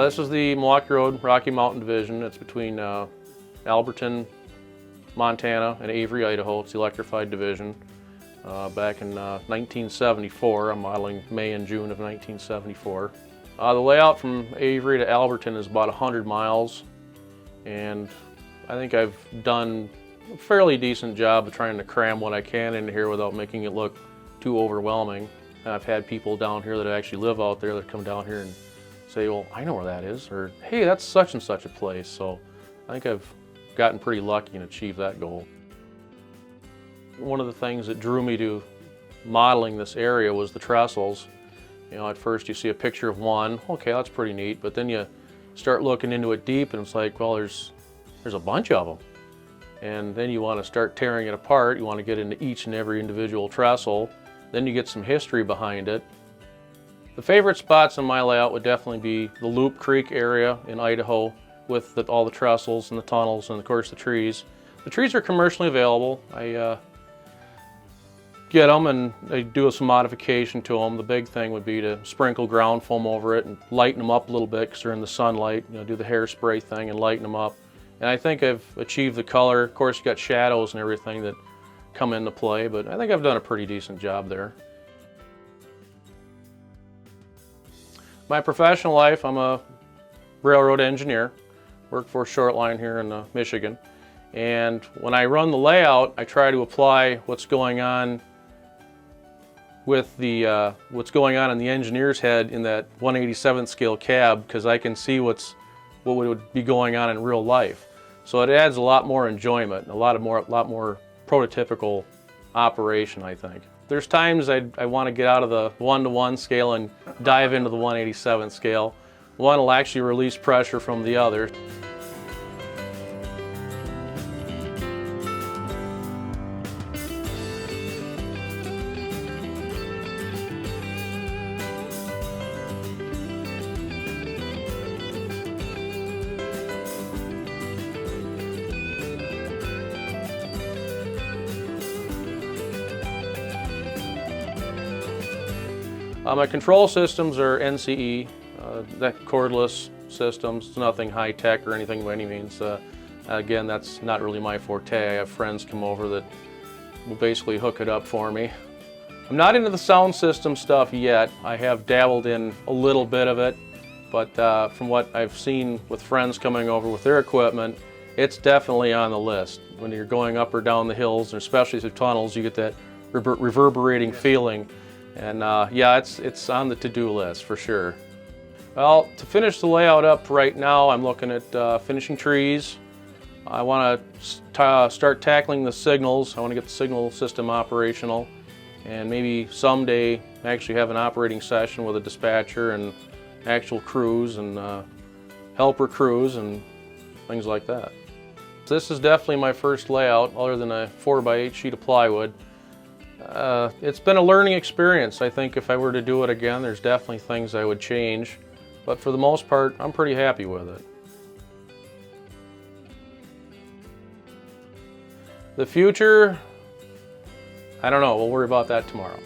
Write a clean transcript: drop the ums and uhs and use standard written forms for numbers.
This is the Milwaukee Road Rocky Mountain Division. It's between Alberton, Montana and Avery, Idaho. It's the electrified division. Back in 1974, I'm modeling May and June of 1974. The layout from Avery to Alberton is about 100 miles, and I think I've done a fairly decent job of trying to cram what I can into here without making it look too overwhelming. I've had people down here that actually live out there that come down here and say, well, I know where that is, or hey, that's such and such a place. So I think I've gotten pretty lucky and achieved that goal. One of the things that drew me to modeling this area was the trestles. You know, at first you see a picture of one, okay, that's pretty neat, but then you start looking into it deep and it's like, well, there's a bunch of them. And then you want to start tearing it apart. You want to get into each and every individual trestle. Then you get some history behind it. The favorite spots in my layout would definitely be the Loop Creek area in Idaho with all the trestles and the tunnels and of course the trees. The trees are commercially available. I get them and I do some modification to them. The big thing would be to sprinkle ground foam over it and lighten them up a little bit because they're in the sunlight. You know, do the hairspray thing and lighten them up. And I think I've achieved the color. Of course, you got shadows and everything that come into play, but I think I've done a pretty decent job there. My professional life, I'm a railroad engineer. Work for a short line here in Michigan. And when I run the layout, I try to apply what's going on with what's going on in the engineer's head in that 1/87th scale cab, because I can see what would be going on in real life. So it adds a lot more enjoyment, a lot more prototypical operation, I think. There's times I want to get out of the 1-to-1 scale and dive into the 1/87th scale. One will actually release pressure from the other. My control systems are NCE, that cordless systems. It's nothing high-tech or anything by any means. Again, that's not really my forte. I have friends come over that will basically hook it up for me. I'm not into the sound system stuff yet. I have dabbled in a little bit of it, but from what I've seen with friends coming over with their equipment, it's definitely on the list. When you're going up or down the hills, and especially through tunnels, you get that reverberating feeling. And yeah, it's on the to-do list for sure. Well, to finish the layout up right now, I'm looking at finishing trees. I want to start tackling the signals. I want to get the signal system operational, and maybe someday actually have an operating session with a dispatcher and actual crews and helper crews and things like that. This is definitely my first layout other than a 4x8 sheet of plywood. It's been a learning experience. I think if I were to do it again, there's definitely things I would change, but for the most part, I'm pretty happy with it. The future, I don't know, we'll worry about that tomorrow.